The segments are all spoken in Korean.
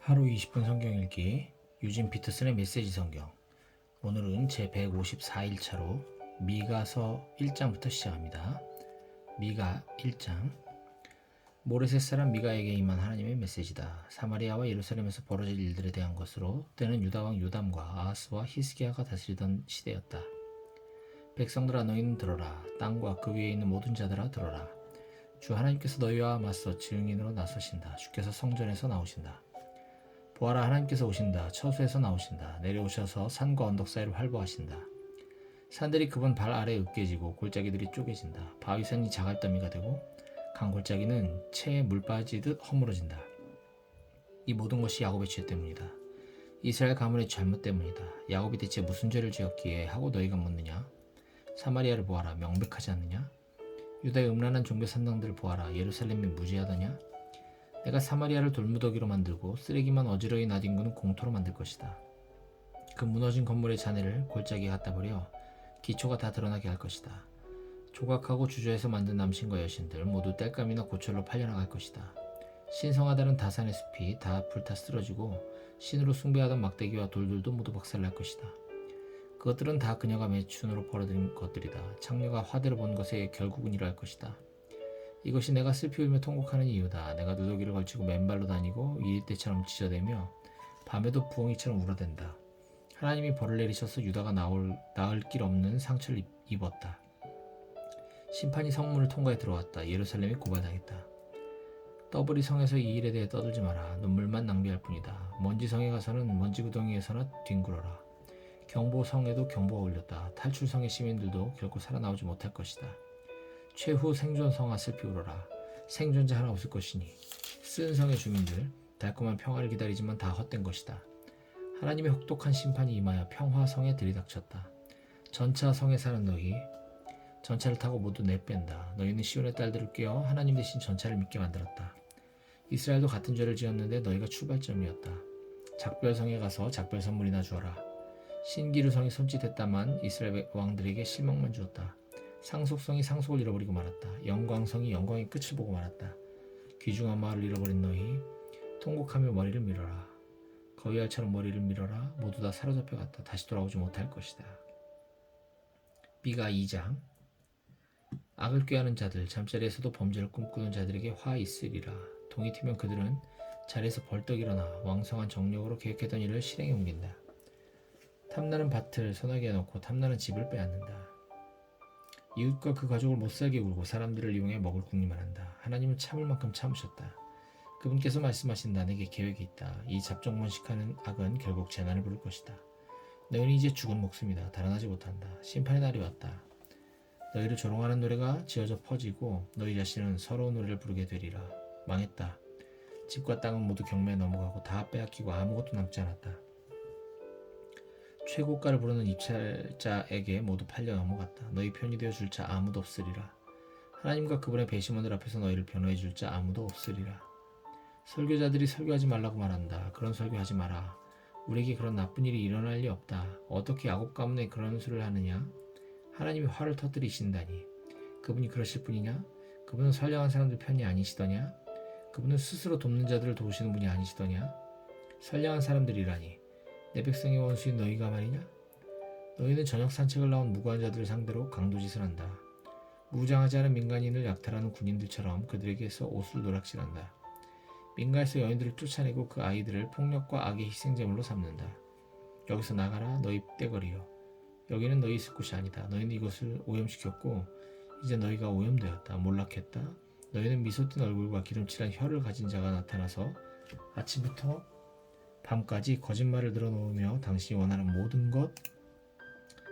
하루 20분 성경 읽기 유진 피터슨의 메시지 성경. 오늘은 제 154일차로 미가서 1장부터 시작합니다. 미가 1장. 모레셋 사람 미가에게 임한 하나님의 메시지다. 사마리아와 예루살렘에서 벌어질 일들에 대한 것으로 때는 유다 왕 요담과 아하스와 히스기야가 다스리던 시대였다. 백성들아, 너희는 들어라. 땅과 그 위에 있는 모든 자들아 들어라. 주 하나님께서 너희와 맞서 증인으로 나서신다. 주께서 성전에서 나오신다. 보아라, 하나님께서 오신다. 처소에서 나오신다. 내려오셔서 산과 언덕 사이를 활보하신다. 산들이 그분 발 아래 으깨지고 골짜기들이 쪼개진다. 바위산이 자갈더미가 되고 강골짜기는 채에 물 빠지듯 허물어진다. 이 모든 것이 야곱의 죄 때문이다. 이스라엘 가문의 잘못 때문이다. 야곱이 대체 무슨 죄를 지었기에 하고 너희가 묻느냐? 사마리아를 보아라, 명백하지 않느냐? 유다의 음란한 종교 산당들을 보아라, 예루살렘이 무지하더냐? 내가 사마리아를 돌무더기로 만들고 쓰레기만 어지러이 나뒹구는 공터로 만들 것이다. 그 무너진 건물의 잔해를 골짜기에 갖다 버려 기초가 다 드러나게 할 것이다. 조각하고 주저해서 만든 남신과 여신들 모두 땔감이나 고철로 팔려나갈 것이다. 신성하다는 다산의 숲이 다 불타 쓰러지고 신으로 숭배하던 막대기와 돌들도 모두 박살날 것이다. 그것들은 다 그녀가 매춘으로 벌어들인 것들이다. 창녀가 화대로 본 것에 결국은 이러할 것이다. 이것이 내가 슬피 울며 통곡하는 이유다. 내가 누더기를 걸치고 맨발로 다니고 이리떼처럼 지저대며 밤에도 부엉이처럼 울어댄다. 하나님이 벌을 내리셔서 유다가 나을 길 없는 상처를 입었다. 심판이 성문을 통과해 들어왔다. 예루살렘이 고발당했다. 떠버리 성에서 이 일에 대해 떠들지 마라. 눈물만 낭비할 뿐이다. 먼지 성에 가서는 먼지 구덩이에서나 뒹굴어라. 경보 성에도 경보가 울렸다. 탈출 성의 시민들도 결코 살아나오지 못할 것이다. 최후 생존 성아 슬피 울어라. 생존자 하나 없을 것이니 쓴 성의 주민들 달콤한 평화를 기다리지만 다 헛된 것이다. 하나님의 혹독한 심판이 임하여 평화성에 들이닥쳤다. 전차 성에 사는 너희, 전차를 타고 모두 내뺀다. 너희는 시온의 딸들을 깨어 하나님 대신 전차를 믿게 만들었다. 이스라엘도 같은 죄를 지었는데 너희가 출발점이었다. 작별성에 가서 작별 선물이나 주어라. 신기루성이 손짓했다만 이스라엘 왕들에게 실망만 주었다. 상속성이 상속을 잃어버리고 말았다. 영광성이 영광의 끝을 보고 말았다. 귀중한 마을을 잃어버린 너희, 통곡하며 머리를 밀어라. 거위알처럼 머리를 밀어라. 모두 다 사로잡혀 갔다. 다시 돌아오지 못할 것이다. 미가 2장. 악을 꾀하는 자들, 잠자리에서도 범죄를 꿈꾸는 자들에게 화 있으리라. 동이 튀면 그들은 자리에서 벌떡 일어나 왕성한 정력으로 계획했던 일을 실행에 옮긴다. 탐나는 밭을 소나기에 넣고 탐나는 집을 빼앗는다. 이웃과 그 가족을 못살게 굴고 사람들을 이용해 먹을 궁리만 한다. 하나님은 참을 만큼 참으셨다. 그분께서 말씀하신다. 내게 계획이 있다. 이 잡종번식하는 악은 결국 재난을 부를 것이다. 너희는 이제 죽은 목숨이다. 달아나지 못한다. 심판의 날이 왔다. 너희를 조롱하는 노래가 지어져 퍼지고 너희 자신은 서러운 노래를 부르게 되리라. 망했다. 집과 땅은 모두 경매에 넘어가고 다 빼앗기고 아무것도 남지 않았다. 최고가를 부르는 입찰자에게 모두 팔려 넘어갔다. 너희 편이 되어 줄 자 아무도 없으리라. 하나님과 그분의 배심원들 앞에서 너희를 변호해 줄 자 아무도 없으리라. 설교자들이 설교하지 말라고 말한다. 그런 설교하지 마라. 우리에게 그런 나쁜 일이 일어날 리 없다. 어떻게 야곱 가문에 그런 수를 하느냐? 하나님이 화를 터뜨리신다니. 그분이 그러실 분이냐? 그분은 선량한 사람들 편이 아니시더냐? 그분은 스스로 돕는 자들을 도우시는 분이 아니시더냐? 선량한 사람들이라니. 내 백성의 원수인 너희가 말이냐? 너희는 저녁 산책을 나온 무고한 자들을 상대로 강도짓을 한다. 무장하지 않은 민간인을 약탈하는 군인들처럼 그들에게서 옷을 노락질한다. 민가에서 여인들을 쫓아내고 그 아이들을 폭력과 악의 희생제물로 삼는다. 여기서 나가라, 너희 떼거리여. 여기는 너희 있을 곳이 아니다. 너희는 이곳을 오염시켰고 이제 너희가 오염되었다. 몰락했다. 너희는 미소 띤 얼굴과 기름칠한 혀를 가진 자가 나타나서 아침부터 밤까지 거짓말을 늘어놓으며 당신이 원하는 모든 것,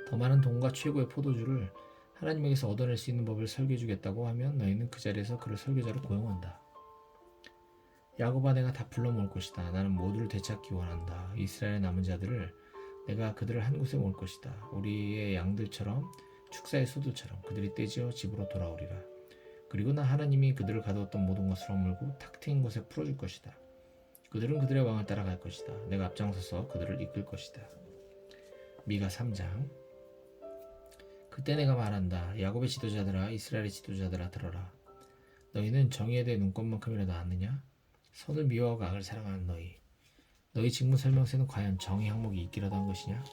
더 많은 돈과 최고의 포도주를 하나님에게서 얻어낼 수 있는 법을 설계해주겠다고 하면 너희는 그 자리에서 그를 설교자로 고용한다. 야곱아, 내가 다 불러 모을 것이다. 나는 모두를 되찾기 원한다. 이스라엘의 남은 자들을 내가 그들을 한 곳에 모을 것이다. 우리의 양들처럼 축사의 소들처럼 그들이 떼지어 집으로 돌아오리라. 그리고 나 하나님이 그들을 가두었던 모든 것을 허물고 탁 트인 곳에 풀어줄 것이다. 그들은 그들의 왕을 따라갈 것이다. 내가 앞장서서 그들을 이끌 것이다. 미가 3장. 그때 내가 말한다. 야곱의 지도자들아, 이스라엘의 지도자들아, 들어라. 너희는 정의에 대해 눈꼽만큼이라도 아느냐? 선을 미워하고 악을 사랑하는 너희. 너희 직무 설명서에는 과연 정의 항목이 있기라도 한 것이냐?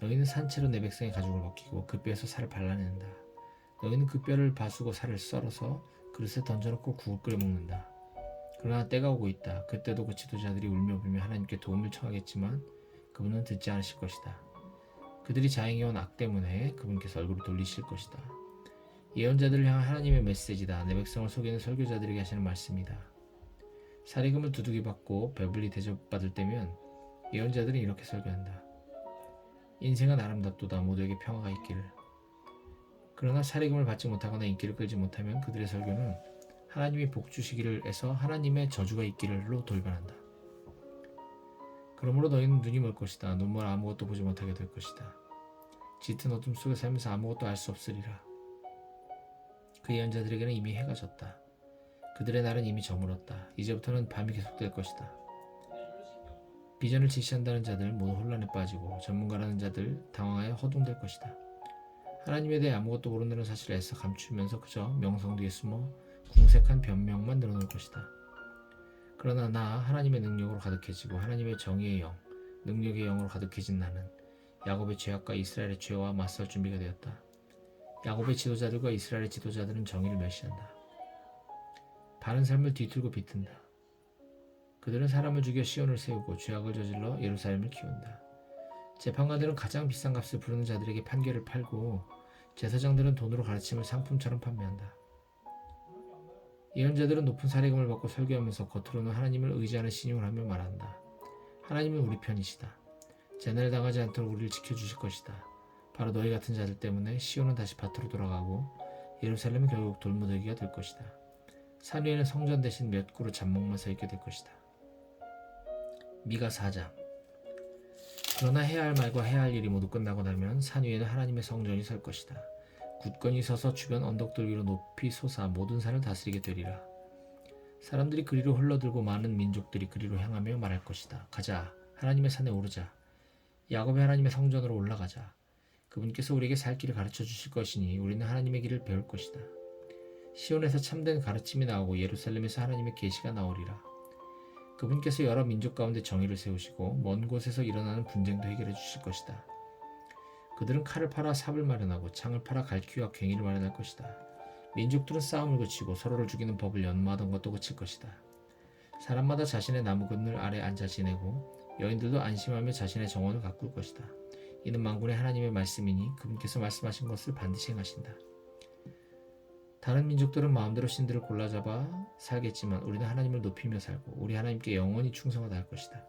너희는 산채로 내 백성의 가죽을 벗기고 그 뼈에서 살을 발라낸다. 너희는 그 뼈를 바수고 살을 썰어서 그릇에 던져놓고 국을 끓여 먹는다. 그러나 때가 오고 있다. 그때도 그 지도자들이 울며 불며 하나님께 도움을 청하겠지만 그분은 듣지 않으실 것이다. 그들이 자행해온 악 때문에 그분께서 얼굴을 돌리실 것이다. 예언자들을 향한 하나님의 메시지다. 내 백성을 속이는 설교자들에게 하시는 말씀이다. 사리금을 두둑이 받고 배불리 대접받을 때면 예언자들은 이렇게 설교한다. 인생은 아름답도다. 모두에게 평화가 있기를. 그러나 사리금을 받지 못하거나 인기를 끌지 못하면 그들의 설교는 하나님이 복 주시기를 해서 하나님의 저주가 있기를로 돌변한다. 그러므로 너희는 눈이 멀 것이다. 눈멀 아무것도 보지 못하게 될 것이다. 짙은 어둠 속에 살면서 아무것도 알 수 없으리라. 그 예언자들에게는 이미 해가 졌다. 그들의 날은 이미 저물었다. 이제부터는 밤이 계속될 것이다. 비전을 지시한다는 자들 모두 혼란에 빠지고 전문가라는 자들 당황하여 허둥댈 것이다. 하나님에 대해 아무것도 모른다는 사실을 애써 감추면서 그저 명성 뒤에 숨어 궁색한 변명만 늘어놓을 것이다. 그러나 나 하나님의 능력으로 가득해지고 하나님의 정의의 영, 능력의 영으로 가득해진 나는 야곱의 죄악과 이스라엘의 죄와 맞설 준비가 되었다. 야곱의 지도자들과 이스라엘의 지도자들은 정의를 멸시한다. 바른 삶을 뒤틀고 비튼다. 그들은 사람을 죽여 시온을 세우고 죄악을 저질러 예루살렘을 키운다. 재판관들은 가장 비싼 값을 부르는 자들에게 판결을 팔고 제사장들은 돈으로 가르침을 상품처럼 판매한다. 예언자들은 높은 사례금을 받고 설교하면서 겉으로는 하나님을 의지하는 신용을 하며 말한다. 하나님은 우리 편이시다. 재난을 당하지 않도록 우리를 지켜주실 것이다. 바로 너희 같은 자들 때문에 시온은 다시 밭으로 돌아가고 예루살렘은 결국 돌무더기가 될 것이다. 산 위에는 성전 대신 몇 그루 잡목만 서 있게 될 것이다. 미가 4장. 그러나 해야 할 말과 해야 할 일이 모두 끝나고 나면 산 위에는 하나님의 성전이 설 것이다. 굳건히 서서 주변 언덕들 위로 높이 솟아 모든 산을 다스리게 되리라. 사람들이 그리로 흘러들고 많은 민족들이 그리로 향하며 말할 것이다. 가자, 하나님의 산에 오르자. 야곱의 하나님의 성전으로 올라가자. 그분께서 우리에게 살 길을 가르쳐 주실 것이니 우리는 하나님의 길을 배울 것이다. 시온에서 참된 가르침이 나오고 예루살렘에서 하나님의 계시가 나오리라. 그분께서 여러 민족 가운데 정의를 세우시고 먼 곳에서 일어나는 분쟁도 해결해 주실 것이다. 그들은 칼을 팔아 삽을 마련하고 창을 팔아 갈퀴와 괭이를 마련할 것이다. 민족들은 싸움을 그치고 서로를 죽이는 법을 연마하던 것도 그칠 것이다. 사람마다 자신의 나무 그늘 아래 앉아 지내고 여인들도 안심하며 자신의 정원을 가꿀 것이다. 이는 만군의 하나님의 말씀이니 그분께서 말씀하신 것을 반드시 행하신다. 다른 민족들은 마음대로 신들을 골라잡아 살겠지만 우리는 하나님을 높이며 살고 우리 하나님께 영원히 충성하다 할 것이다.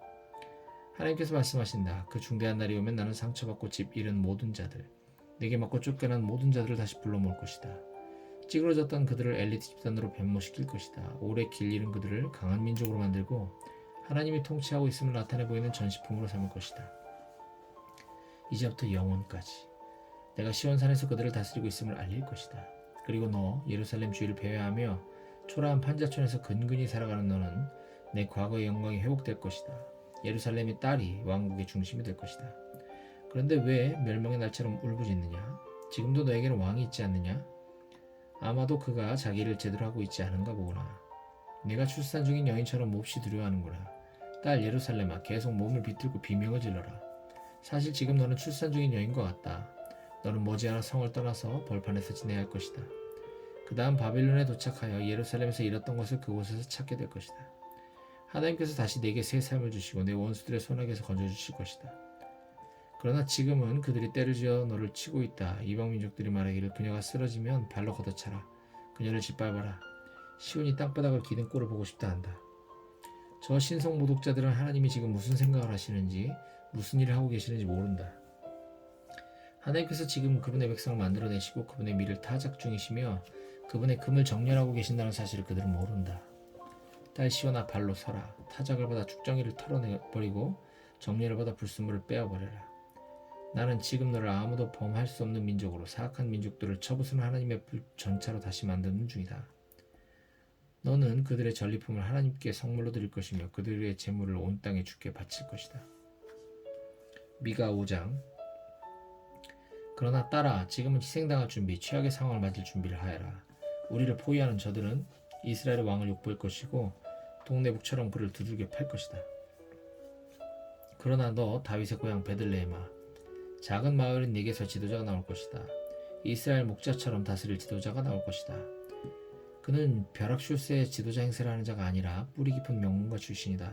하나님께서 말씀하신다. 그 중대한 날이 오면 나는 상처받고 집 잃은 모든 자들, 내게 맞고 쫓겨난 모든 자들을 다시 불러 모을 것이다. 찌그러졌던 그들을 엘리트 집단으로 변모시킬 것이다. 오래 길 잃은 그들을 강한 민족으로 만들고 하나님이 통치하고 있음을 나타내 보이는 전시품으로 삼을 것이다. 이제부터 영원까지 내가 시온산에서 그들을 다스리고 있음을 알릴 것이다. 그리고 너 예루살렘 주위를 배회하며 초라한 판자촌에서 근근히 살아가는 너는 내 과거의 영광이 회복될 것이다. 예루살렘의 딸이 왕국의 중심이 될 것이다. 그런데 왜 멸망의 날처럼 울부짖느냐? 지금도 너에게는 왕이 있지 않느냐? 아마도 그가 자기를 제대로 하고 있지 않은가 보구나. 내가 출산 중인 여인처럼 몹시 두려워하는구나. 딸 예루살렘아, 계속 몸을 비틀고 비명을 질러라. 사실 지금 너는 출산 중인 여인과 같다. 너는 머지않아 성을 떠나서 벌판에서 지내야 할 것이다. 그 다음 바빌론에 도착하여 예루살렘에서 잃었던 것을 그곳에서 찾게 될 것이다. 하나님께서 다시 내게 새 삶을 주시고 내 원수들의 손아귀에서 건져주실 것이다. 그러나 지금은 그들이 때를 지어 너를 치고 있다. 이방 민족들이 말하기를 그녀가 쓰러지면 발로 걷어차라. 그녀를 짓밟아라. 시온이 땅바닥을 기든 꼴을 보고 싶다 한다. 저 신성 모독자들은 하나님이 지금 무슨 생각을 하시는지 무슨 일을 하고 계시는지 모른다. 하나님께서 지금 그분의 백성을 만들어내시고 그분의 미를 타작 중이시며 그분의 금을 정렬하고 계신다는 사실을 그들은 모른다. 딸 시온아, 발로 서라. 타작을 받아 죽정이를 털어내버리고 정렬을 받아 불순물을 빼어버려라. 나는 지금 너를 아무도 범할 수 없는 민족으로 사악한 민족들을 쳐부수는 하나님의 불 전차로 다시 만드는 중이다. 너는 그들의 전리품을 하나님께 성물로 드릴 것이며 그들의 재물을 온 땅에 주께 바칠 것이다. 미가 5장. 그러나 딸아, 지금은 희생당할 준비, 최악의 상황을 맞을 준비를 하여라. 우리를 포위하는 저들은 이스라엘의 왕을 욕볼 것이고 동네북처럼 그를 두들겨 팔 것이다. 그러나 너 다윗의 고향 베들레헴아, 작은 마을인 네게서 지도자가 나올 것이다. 이스라엘 목자처럼 다스릴 지도자가 나올 것이다. 그는 벼락출세의 지도자 행세를 하는 자가 아니라 뿌리 깊은 명문가 출신이다.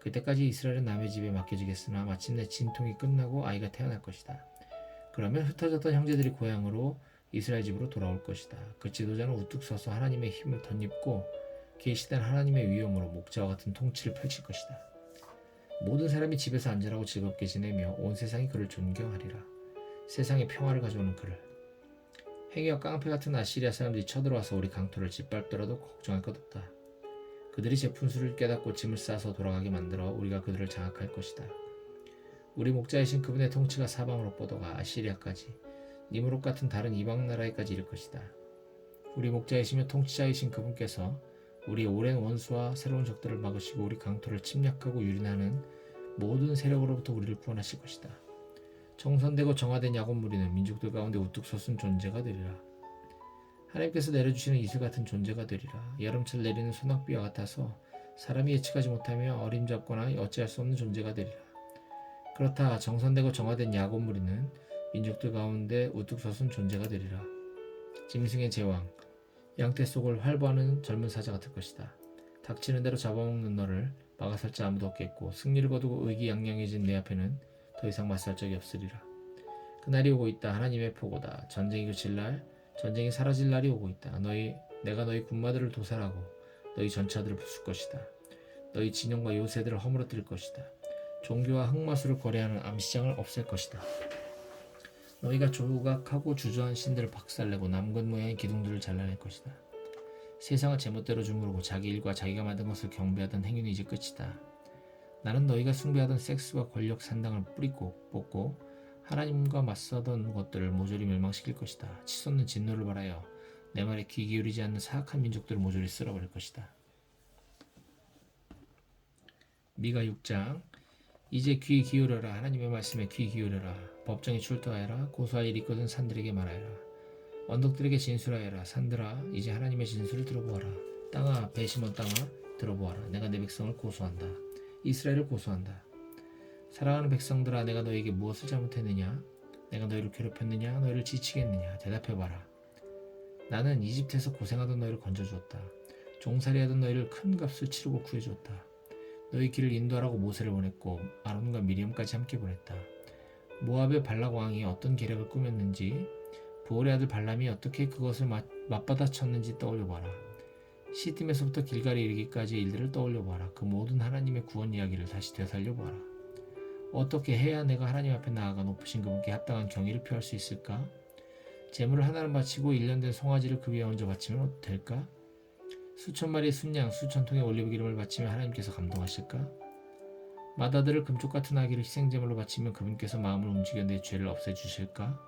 그때까지 이스라엘은 남의 집에 맡겨지겠으나 마침내 진통이 끝나고 아이가 태어날 것이다. 그러면 흩어졌던 형제들이 고향으로 이스라엘 집으로 돌아올 것이다. 그 지도자는 우뚝 서서 하나님의 힘을 덧입고 계시된 하나님의 위엄으로 목자와 같은 통치를 펼칠 것이다. 모든 사람이 집에서 안전하고 즐겁게 지내며 온 세상이 그를 존경하리라. 세상에 평화를 가져오는 그를. 행위와 깡패 같은 아시리아 사람들이 쳐들어와서 우리 강토를 짓밟더라도 걱정할 것 없다. 그들이 제 분수를 깨닫고 짐을 싸서 돌아가게 만들어 우리가 그들을 장악할 것이다. 우리 목자이신 그분의 통치가 사방으로 뻗어가 아시리아까지, 니무롯 같은 다른 이방 나라에까지 이를 것이다. 우리 목자이시며 통치자이신 그분께서 우리 오랜 원수와 새로운 적들을 막으시고 우리 강토를 침략하고 유린하는 모든 세력으로부터 우리를 구원하실 것이다. 정선되고 정화된 야곱 무리는 민족들 가운데 우뚝 솟은 존재가 되리라. 하나님께서 내려주시는 이슬 같은 존재가 되리라. 여름철 내리는 소낙비와 같아서 사람이 예측하지 못하며 어림잡거나 어찌할 수 없는 존재가 되리라. 그렇다 정선되고 정화된 야곱 무리는 민족들 가운데 우뚝 솟은 존재가 되리라. 짐승의 제왕, 양떼 속을 활보하는 젊은 사자 같을 것이다. 닥치는 대로 잡아먹는 너를 막아설 자 아무도 없겠고 승리를 거두고 의기양양해진 내 앞에는 더 이상 맞설 적이 없으리라. 그날이 오고 있다. 하나님의 포고다. 전쟁이 그칠 날, 전쟁이 사라질 날이 오고 있다. 내가 너희 군마들을 도살하고 너희 전차들을 부술 것이다. 너희 진영과 요새들을 허물어뜨릴 것이다. 종교와 흑마술을 거래하는 암시장을 없앨 것이다. 너희가 조각하고 주저한 신들을 박살내고 남근 모양의 기둥들을 잘라낼 것이다. 세상을 제멋대로 주무르고 자기 일과 자기가 만든 것을 경배하던 행위는 이제 끝이다. 나는 너희가 숭배하던 섹스와 권력 산당을 뿌리고 뽑고 하나님과 맞서던 것들을 모조리 멸망시킬 것이다. 치솟는 진노를 발하여 내 말에 귀 기울이지 않는 사악한 민족들을 모조리 쓸어버릴 것이다. 미가 6장. 이제 귀 기울여라. 하나님의 말씀에 귀 기울여라. 법정에 출두하여라. 고소할 일이 있거든 산들에게 말하여라. 언덕들에게 진술하여라. 산들아 이제 하나님의 진술을 들어보아라. 땅아 배심원 땅아 들어보아라. 내가 내 백성을 고소한다. 이스라엘을 고소한다. 사랑하는 백성들아 내가 너에게 무엇을 잘못했느냐? 내가 너희를 괴롭혔느냐? 너희를 지치겠느냐? 대답해봐라. 나는 이집트에서 고생하던 너희를 건져주었다. 종살이하던 너희를 큰 값을 치르고 구해주었다. 너희 길을 인도하라고 모세를 보냈고 아론과 미리암까지 함께 보냈다. 모압의 발락 왕이 어떤 계략을 꾸몄는지 부올의 아들 발람이 어떻게 그것을 맞받아쳤는지 떠올려봐라. 시팀에서부터 길갈에 이르기까지의 일들을 떠올려봐라. 그 모든 하나님의 구원 이야기를 다시 되살려봐라. 어떻게 해야 내가 하나님 앞에 나아가 높으신 그분께 합당한 경의를 표할 수 있을까? 제물을 하나는 바치고 1년 된 송아지를 그 위에 얹어 바치면 될까? 수천 마리의 순양, 수천 통의 올리브 기름을 바치면 하나님께서 감동하실까? 맏아들을 금쪽 같은 아기를 희생제물로 바치면 그분께서 마음을 움직여 내 죄를 없애주실까?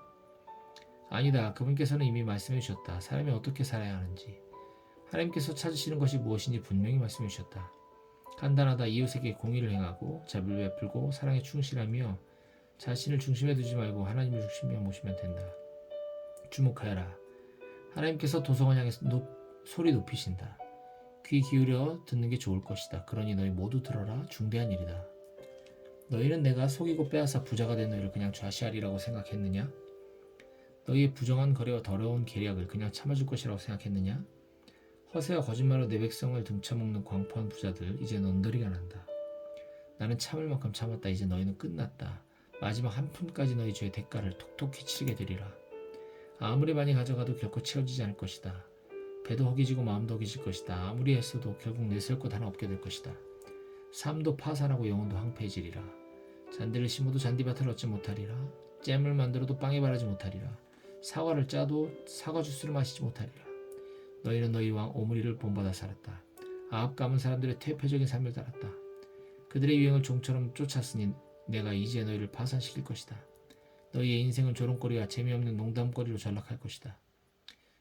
아니다. 그분께서는 이미 말씀해 주셨다. 사람이 어떻게 살아야 하는지. 하나님께서 찾으시는 것이 무엇인지 분명히 말씀해 주셨다. 간단하다. 이웃에게 공의를 행하고 자비를 베풀고 사랑에 충실하며 자신을 중심에 두지 말고 하나님을 중심에 모시면 된다. 주목하여라. 하나님께서 도성을 향해서 소리 높이신다. 귀 기울여 듣는 게 좋을 것이다. 그러니 너희 모두 들어라. 중대한 일이다. 너희는 내가 속이고 빼앗아 부자가 된 너희를 그냥 좌시하리라고 생각했느냐? 너희의 부정한 거래와 더러운 계략을 그냥 참아줄 것이라고 생각했느냐? 허세와 거짓말로 내 백성을 등쳐먹는 광포한 부자들, 이제 넌더리가 난다. 나는 참을 만큼 참았다. 이제 너희는 끝났다. 마지막 한 푼까지 너희 죄의 대가를 톡톡히 치르게 되리라. 아무리 많이 가져가도 결코 채워지지 않을 것이다. 배도 허기지고 마음도 허기질 것이다. 아무리 애써도 결국 내세울 것 하나 없게 될 것이다. 삶도 파산하고 영혼도 황폐해지리라. 잔디를 심어도 잔디밭을 얻지 못하리라. 잼을 만들어도 빵에 바르지 못하리라. 사과를 짜도 사과 주스를 마시지 못하리라. 너희는 너희 왕 오므리를 본받아 살았다. 아합 가문 사람들의 퇴폐적인 삶을 따랐다. 그들의 유행을 종처럼 쫓았으니 내가 이제 너희를 파산시킬 것이다. 너희의 인생은 조롱거리와 재미없는 농담거리로 전락할 것이다.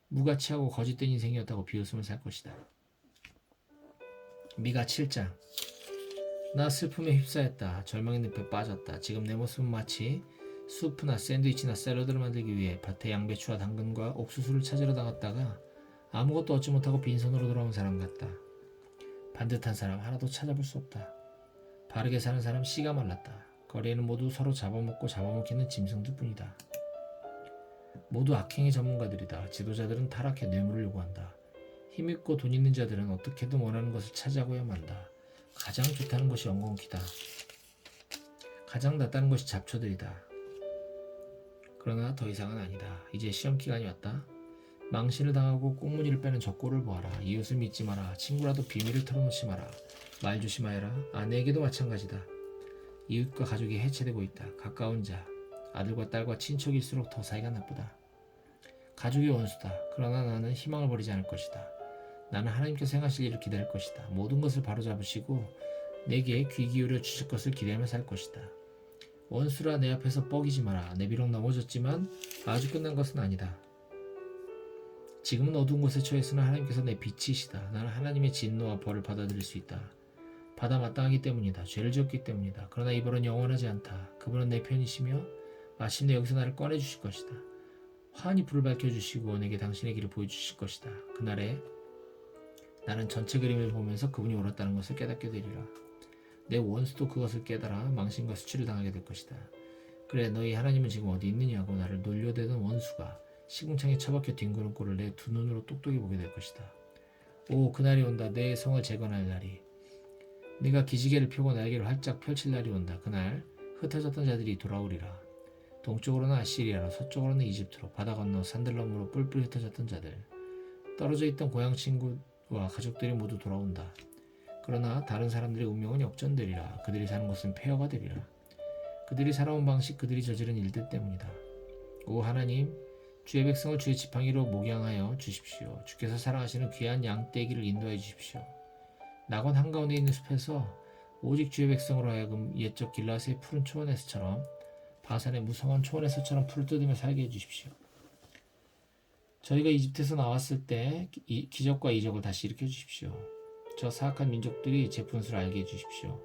무가치하고 거짓된 인생이었다고 비웃음을 살 것이다. 미가 7장. 나 슬픔에 휩싸였다. 절망의 늪에 빠졌다. 지금 내 모습은 마치 수프나 샌드위치나 샐러드를 만들기 위해 밭에 양배추와 당근과 옥수수를 찾으러 나갔다가 아무것도 얻지 못하고 빈손으로 돌아온 사람 같다. 반듯한 사람 하나도 찾아볼 수 없다. 바르게 사는 사람 씨가 말랐다. 거리에는 모두 서로 잡아먹고 잡아먹히는 짐승들 뿐이다. 모두 악행의 전문가들이다. 지도자들은 타락해 뇌물을 요구한다. 힘있고 돈 있는 자들은 어떻게든 원하는 것을 차지하고야 만다. 가장 좋다는 것이 엉겅퀴다. 가장 낫다는 것이 잡초들이다. 그러나 더 이상은 아니다. 이제 시험기간이 왔다. 망신을 당하고 꽁무니를 빼는 저 꼴을 보아라. 이웃을 믿지 마라. 친구라도 비밀을 털어놓지 마라. 말 조심하여라. 아내에게도 마찬가지다. 이웃과 가족이 해체되고 있다. 가까운 자, 아들과 딸과 친척일수록 더 사이가 나쁘다. 가족이 원수다. 그러나 나는 희망을 버리지 않을 것이다. 나는 하나님께서 행하실 일을 기다릴 것이다. 모든 것을 바로잡으시고 내게 귀 기울여 주실 것을 기대하며 살 것이다. 원수라 내 앞에서 뻐기지 마라. 내 비록 넘어졌지만 아주 끝난 것은 아니다. 지금은 어두운 곳에 처했으나 하나님께서 내 빛이시다. 나는 하나님의 진노와 벌을 받아들일 수 있다. 받아 마땅하기 때문이다. 죄를 지었기 때문이다. 그러나 이 벌은 영원하지 않다. 그분은 내 편이시며 마침내 여기서 나를 꺼내주실 것이다. 환히 불을 밝혀주시고 내게 당신의 길을 보여주실 것이다. 그날에 나는 전체 그림을 보면서 그분이 옳았다는 것을 깨닫게 되리라. 내 원수도 그것을 깨달아 망신과 수치를 당하게 될 것이다. 그래, 너희 하나님은 지금 어디 있느냐고 나를 놀려대던 원수가 시궁창에 처박혀 뒹구는 꼴을 내 두 눈으로 똑똑히 보게 될 것이다. 오, 그날이 온다. 내 성을 재건할 날이. 네가 기지개를 펴고 날개를 활짝 펼칠 날이 온다. 그날 흩어졌던 자들이 돌아오리라. 동쪽으로는 아시리아로, 서쪽으로는 이집트로, 바다 건너 산들 너머로 뿔뿔이 흩어졌던 자들, 떨어져 있던 고향 친구와 가족들이 모두 돌아온다. 그러나 다른 사람들의 운명은 역전되리라. 그들이 사는 곳은 폐허가 되리라. 그들이 살아온 방식, 그들이 저지른 일들 때문이다. 오 하나님, 주의 백성을 주의 지팡이로 목양하여 주십시오. 주께서 사랑하시는 귀한 양떼기를 인도하여 주십시오. 낙원 한가운데 있는 숲에서 오직 주의 백성으로 하여금 옛적 길라스의 푸른 초원에서처럼, 바산의 무성한 초원에서처럼 풀을 뜯으며 살게 해주십시오. 저희가 이집트에서 나왔을 때 기적과 이적을 다시 일으켜 주십시오. 저 사악한 민족들이 제 분수를 알게 해주십시오.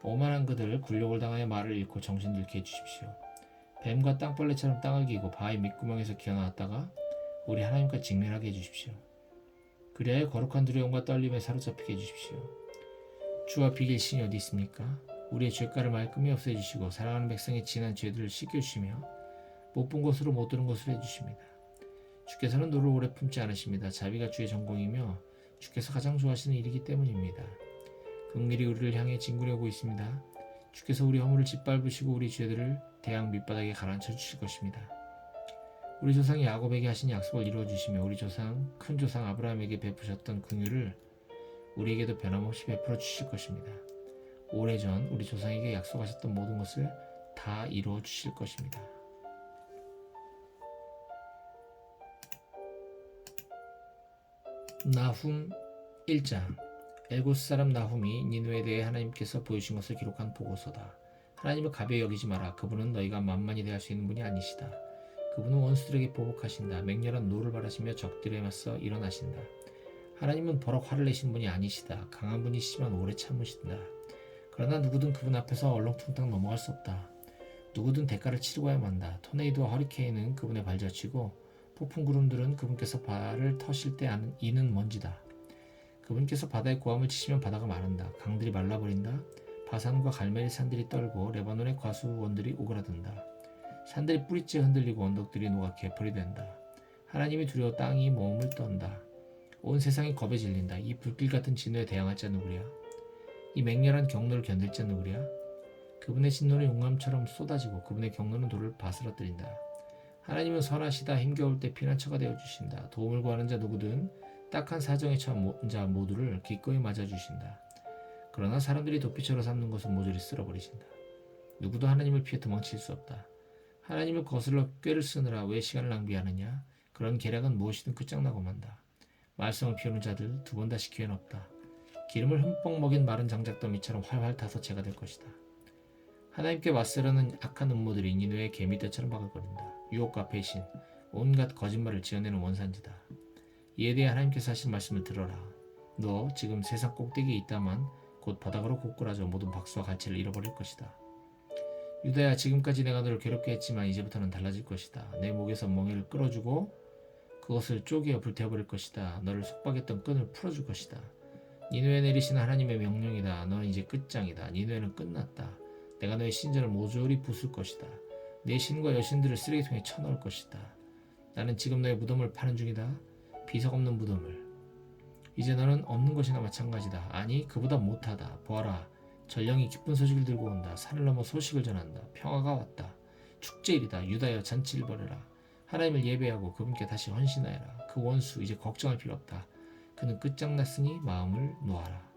오만한 그들 굴욕을 당하여 말을 잃고 정신 잃게 해주십시오. 뱀과 땅벌레처럼 땅을 기고 바위 밑구멍에서 기어나왔다가 우리 하나님과 직면하게 해주십시오. 그리하여 거룩한 두려움과 떨림에 사로잡히게 해주십시오. 주와 비길 신이 어디 있습니까? 우리의 죄가를 말끔히 없애주시고 사랑하는 백성의 지난 죄들을 씻겨주시며 못 본 것으로 못 들은 것으로 해주십니다. 주께서는 노를 오래 품지 않으십니다. 자비가 주의 전공이며 주께서 가장 좋아하시는 일이기 때문입니다. 긍휼이 우리를 향해 진군하고 있습니다. 주께서 우리 허물을 짓밟으시고 우리 죄들을 대양 밑바닥에 가라앉혀 주실 것입니다. 우리 조상 야곱에게 하신 약속을 이루어 주시며 우리 조상 큰 조상 아브라함에게 베푸셨던 긍휼을 우리에게도 변함없이 베풀어 주실 것입니다. 오래전 우리 조상에게 약속하셨던 모든 것을 다 이루어 주실 것입니다. 나훔 1장. 엘고스 사람 나훔이 니느웨에 대해 하나님께서 보여주신 것을 기록한 보고서다. 하나님을 가벼이 여기지 마라. 그분은 너희가 만만히 대할 수 있는 분이 아니시다. 그분은 원수들에게 보복하신다. 맹렬한 노를 바라시며 적들에 맞서 일어나신다. 하나님은 버럭 화를 내신 분이 아니시다. 강한 분이시지만 오래 참으신다. 그러나 누구든 그분 앞에서 얼렁뚱땅 넘어갈 수 없다. 누구든 대가를 치르고야 만다. 토네이도와 허리케인은 그분의 발자취고 폭풍 구름들은 그분께서 발을 터실 때 이는 먼지다. 그분께서 바다에 고함을 치시면 바다가 마른다. 강들이 말라버린다. 바산과 갈멜리 산들이 떨고 레바논의 과수원들이 오그라든다. 산들이 뿌리째 흔들리고 언덕들이 녹아 개펄이 된다. 하나님이 두려워 땅이 몸을 떤다. 온 세상이 겁에 질린다. 이 불길 같은 진노에 대항할 자 누구랴? 이 맹렬한 경로를 견딜 자 누구랴? 그분의 진노는 용암처럼 쏟아지고 그분의 경로는 돌을 바스러뜨린다. 하나님은 선하시다. 힘겨울 때 피난처가 되어주신다. 도움을 구하는 자 누구든 딱한 사정에 처한 자 모두를 기꺼이 맞아주신다. 그러나 사람들이 도피처로 삼는 것은 모조리 쓸어버리신다. 누구도 하나님을 피해 도망칠 수 없다. 하나님을 거슬러 꾀를 쓰느라 왜 시간을 낭비하느냐? 그런 계략은 무엇이든 끝장나고 만다. 말썽을 피우는 자들 두 번 다시 기회는 없다. 기름을 흠뻑 먹인 마른 장작더미처럼 활활 타서 재가 될 것이다. 하나님께 맞서려는 악한 음모들이 니느웨의 개미떼처럼 바글거린다. 유혹과 배신, 온갖 거짓말을 지어내는 원산지다. 이에 대해 하나님께서 하신 말씀을 들어라. 너 지금 세상 꼭대기에 있다만 곧 바닥으로 고꾸라져 모든 박수와 갈채를 잃어버릴 것이다. 유다야, 지금까지 내가 너를 괴롭게 했지만 이제부터는 달라질 것이다. 내 목에서 멍에를 끌어주고 그것을 쪼개어 불태워버릴 것이다. 너를 속박했던 끈을 풀어줄 것이다. 니느웨에 내리시는 하나님의 명령이다. 너는 이제 끝장이다. 니느웨는 끝났다. 내가 너의 신전을 모조리 부술 것이다. 내 신과 여신들을 쓰레기통에 쳐넣을 것이다. 나는 지금 너의 무덤을 파는 중이다. 비석 없는 무덤을. 이제 너는 없는 것이나 마찬가지다. 아니 그보다 못하다. 보아라. 전령이 기쁜 소식을 들고 온다. 산을 넘어 소식을 전한다. 평화가 왔다. 축제일이다. 유다여 잔치를 벌여라. 하나님을 예배하고 그분께 다시 헌신하여라. 그 원수 이제 걱정할 필요 없다. 그는 끝장났으니 마음을 놓아라.